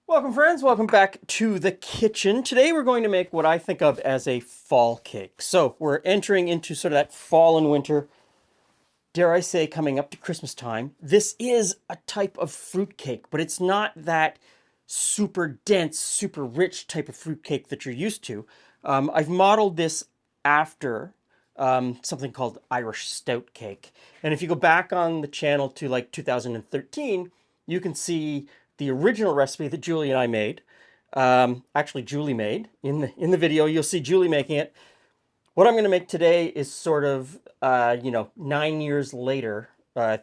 Welcome friends, welcome back to the kitchen. Today we're going to make what I think of as a fall cake. So we're entering into sort of that fall and winter, dare I say, coming up to Christmas time. This is a type of fruit cake, but it's not that super dense, super rich type of fruit cake that you're used to. I've modeled this after something called Irish stout cake. And if you go back on the channel to like 2013, you can see the original recipe that Julie and I made. Actually, Julie made in the video. You'll see Julie making it. What I'm going to make today is sort of 9 years later,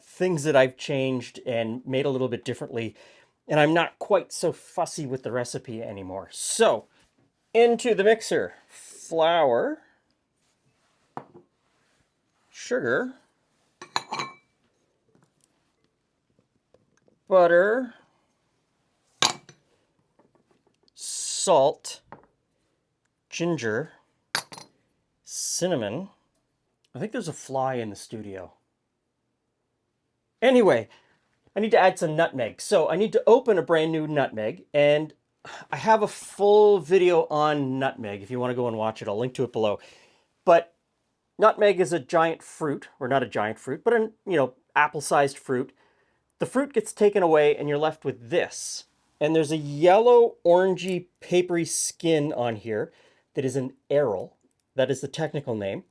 things that I've changed and made a little bit differently, and I'm not quite so fussy with the recipe anymore. So, into the mixer: flour, sugar, butter, salt, ginger, cinnamon. I think there's a fly in the studio. Anyway, I need to add some nutmeg. So I need to open a brand new nutmeg, and I have a full video on nutmeg. If you want to go and watch it, I'll link to it below. But nutmeg is a giant fruit, or not a giant fruit, but an, apple-sized fruit. The fruit gets taken away and you're left with this. And there's a yellow, orangey, papery skin on here that is an aril. That is the technical name.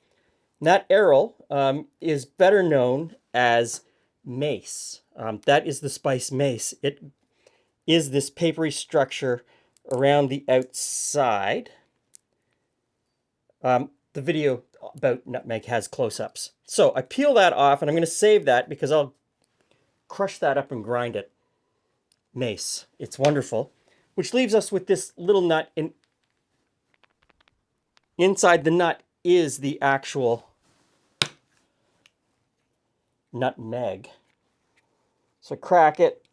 And that aril is better known as mace. That is the spice mace. It is this papery structure around the outside. The video about nutmeg has close-ups. So I peel that off, and I'm going to save that because I'll crush that up and grind it. Mace. It's wonderful. Which leaves us with this little nut. Inside the nut is the actual nutmeg. So crack it.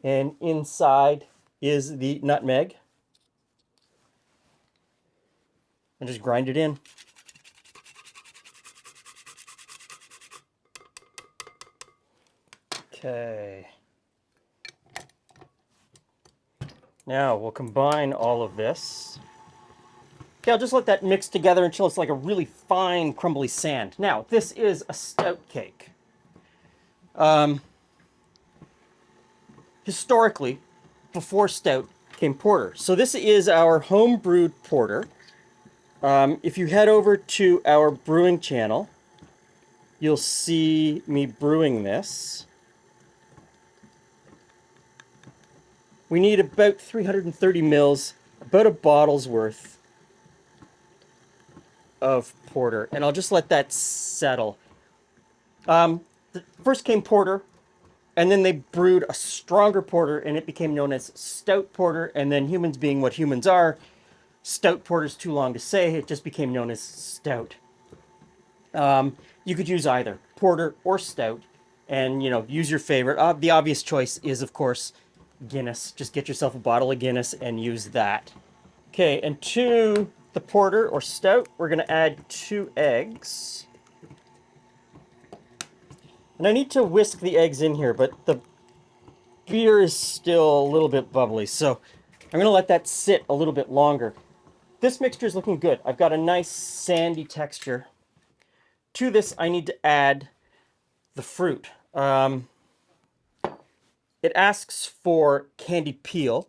And inside is the nutmeg. And just grind it in. Okay. Now we'll combine all of this. Okay, I'll just let that mix together until it's like a really fine, crumbly sand. Now, this is a stout cake. Historically, before stout came porter. So this is our home brewed porter. If you head over to our brewing channel, you'll see me brewing this. We need about 330 mils, about a bottle's worth of porter. And I'll just let that settle. First came porter, and then they brewed a stronger porter, and it became known as stout porter. And then, humans being what humans are, stout porter's too long to say. It just became known as stout. You could use either porter or stout, and use your favorite. The obvious choice is, of course, Guinness. Just get yourself a bottle of Guinness and use that. Okay, and to the porter or stout, we're going to add 2 eggs. And I need to whisk the eggs in here, but the beer is still a little bit bubbly, so I'm going to let that sit a little bit longer. This mixture is looking good. I've got a nice sandy texture. To this, I need to add the fruit. It asks for candied peel.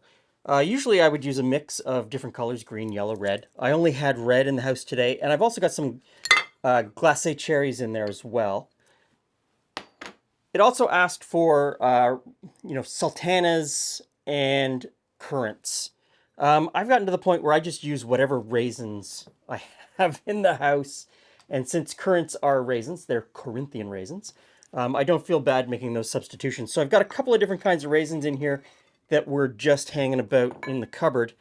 Usually I would use a mix of different colors: green, yellow, red. I only had red in the house today, and I've also got some glacé cherries in there as well. It also asked for, sultanas and currants. I've gotten to the point where I just use whatever raisins I have in the house. And since currants are raisins, they're Corinthian raisins, I don't feel bad making those substitutions. So I've got a couple of different kinds of raisins in here that were just hanging about in the cupboard.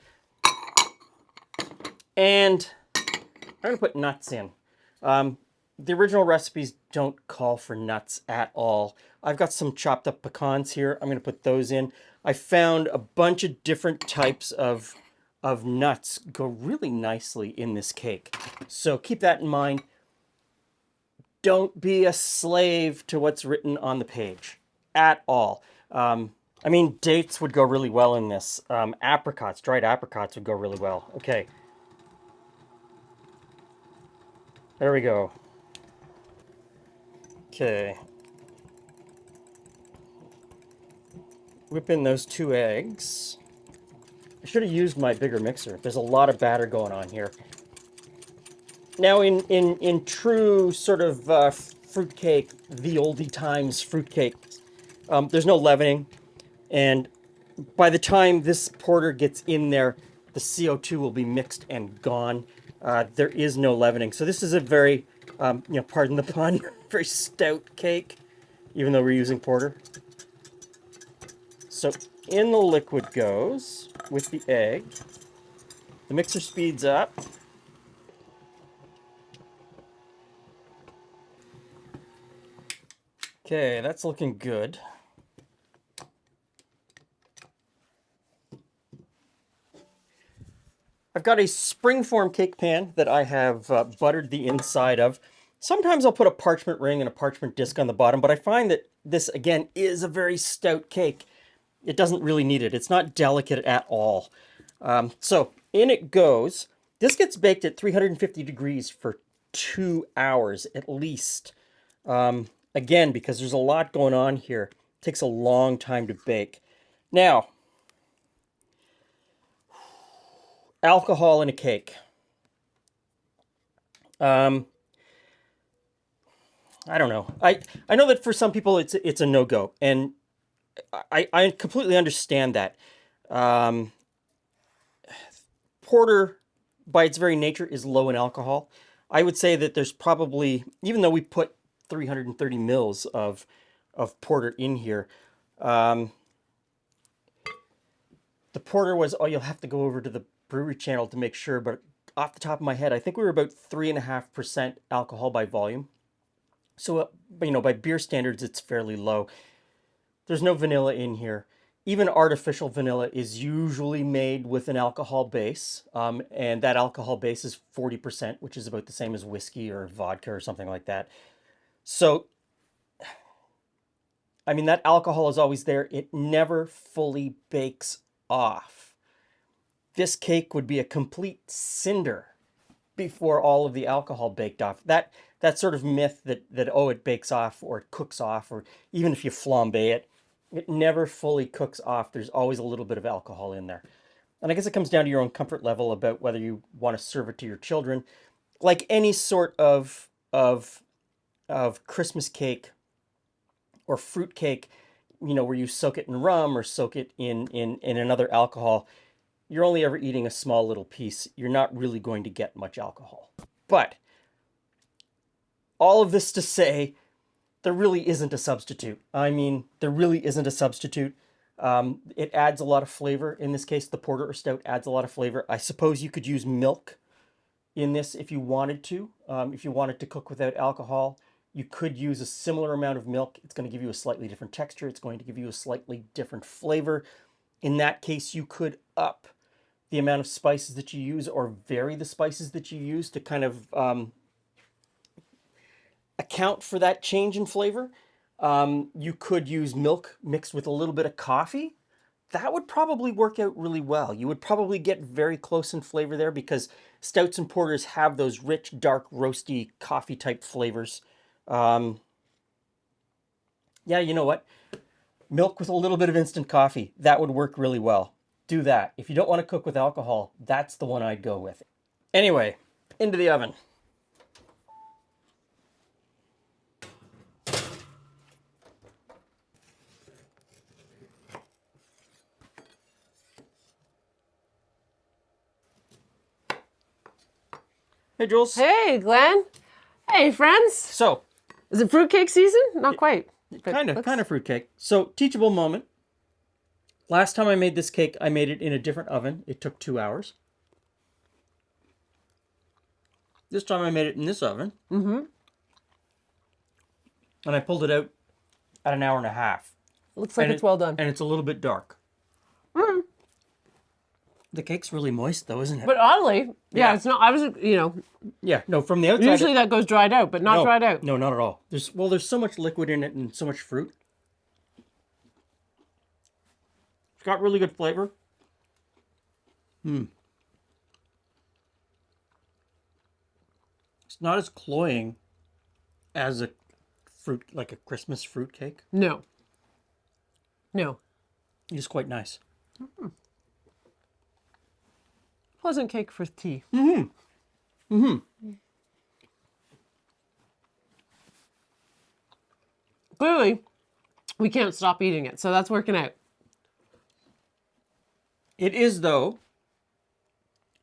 And I'm going to put nuts in. The original recipes don't call for nuts at all. I've got some chopped up pecans here. I'm going to put those in. I found a bunch of different types of nuts go really nicely in this cake. So keep that in mind. Don't be a slave to what's written on the page at all. I mean, dates would go really well in this. Apricots, dried apricots would go really well. Okay. There we go. Okay. Whip in those 2 eggs. I should have used my bigger mixer. There's a lot of batter going on here. Now, in true sort of fruitcake, the oldie times fruitcake, there's no leavening. And by the time this porter gets in there, the CO2 will be mixed and gone. There is no leavening. So this is a very, pardon the pun, very stout cake, even though we're using porter. So in the liquid goes with the egg. The mixer speeds up. Okay, that's looking good. I've got a springform cake pan that I have buttered the inside of. Sometimes I'll put a parchment ring and a parchment disc on the bottom, but I find that this, again, is a very stout cake. It doesn't really need it. It's not delicate at all. So in it goes. This gets baked at 350 degrees for 2 hours at least. Again, because there's a lot going on here. It takes a long time to bake. Now, alcohol in a cake. I don't know. I know that for some people it's a no-go, and I completely understand that. Porter, by its very nature, is low in alcohol. I would say that there's probably, even though we put 330 mils of porter in here, the porter was, you'll have to go over to the brewery channel to make sure, but off the top of my head, I think we were about 3.5% alcohol by volume. So, by beer standards, it's fairly low. There's no vanilla in here. Even artificial vanilla is usually made with an alcohol base, and that alcohol base is 40%, which is about the same as whiskey or vodka or something like that. So, I mean, that alcohol is always there. It never fully bakes off. This cake would be a complete cinder before all of the alcohol baked off. That sort of myth that it bakes off or it cooks off, or even if you flambe it, it never fully cooks off. There's always a little bit of alcohol in there. And I guess it comes down to your own comfort level about whether you want to serve it to your children. Like any sort of Christmas cake or fruit cake, where you soak it in rum or soak it in another alcohol, you're only ever eating a small little piece. You're not really going to get much alcohol. But all of this to say, there really isn't a substitute. I mean, there really isn't a substitute. It adds a lot of flavor. In this case, the porter or stout adds a lot of flavor. I suppose you could use milk in this if you wanted to. If you wanted to cook without alcohol, you could use a similar amount of milk. It's going to give you a slightly different texture. It's going to give you a slightly different flavor. In that case, you could up the amount of spices that you use or vary the spices that you use to kind of account for that change in flavor. You could use milk mixed with a little bit of coffee. That would probably work out really well. You would probably get very close in flavor there because stouts and porters have those rich, dark, roasty, coffee type flavors. Yeah, you know what? Milk with a little bit of instant coffee. That would work really well. Do that. If you don't want to cook with alcohol, that's the one I'd go with. Anyway, into the oven. Hey, Jules. Hey, Glenn. Hey, friends. So, Is it fruitcake season? Not quite. kind of fruitcake. So, teachable moment. Last time I made this cake, I made it in a different oven. It took 2 hours. This time I made it in this oven. Mm-hmm. And I pulled it out at 1.5 hours. Looks like it's well done. And it's a little bit dark. Mm. The cake's really moist, though, isn't it? But oddly, yeah, it's not. I was, Yeah, no, from the outside. usually that goes dried out, but not dried out. No, not at all. There's so much liquid in it and so much fruit. It's got really good flavor. It's not as cloying as a fruit, like a Christmas fruit cake. No. No. It's quite nice. Pleasant cake for tea. Clearly, we can't stop eating it, so that's working out. It is, though,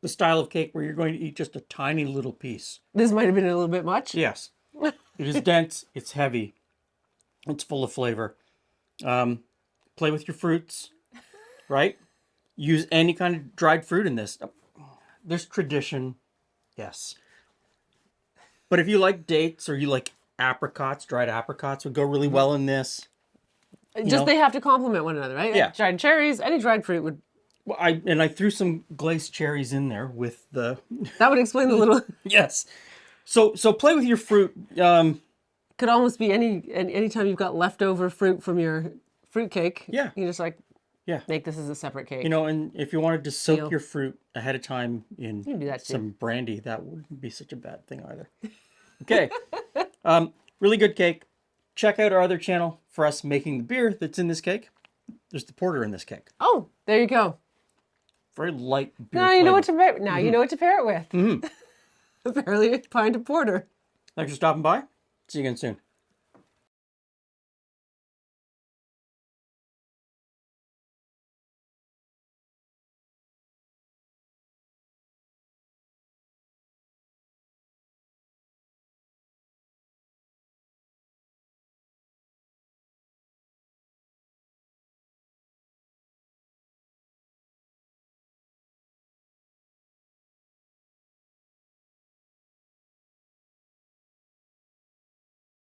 the style of cake where you're going to eat just a tiny little piece. This might have been a little bit much. Yes. It is dense. It's heavy. It's full of flavor. Play with your fruits, right? Use any kind of dried fruit in this. There's tradition, yes. But if you like dates or you like apricots, dried apricots would go really well in this. Just they have to complement one another, right? Yeah. Dried cherries, any dried fruit would. Well, I threw some glazed cherries in there with the That would explain the little. yes. So play with your fruit. Could almost be any time you've got leftover fruit from your fruit cake. Yeah. You just Yeah. make this as a separate cake. And if you wanted to soak Deal. your fruit ahead of time in can do that too. some brandy, that wouldn't be such a bad thing either. Okay. Really good cake. Check out our other channel for us making the beer that's in this cake. There's the porter in this cake. Oh, there you go. Very light beer Now you know flavor. what to pair. Now you know what to pair it with. Apparently, a pint of porter. Thanks for stopping by. See you again soon.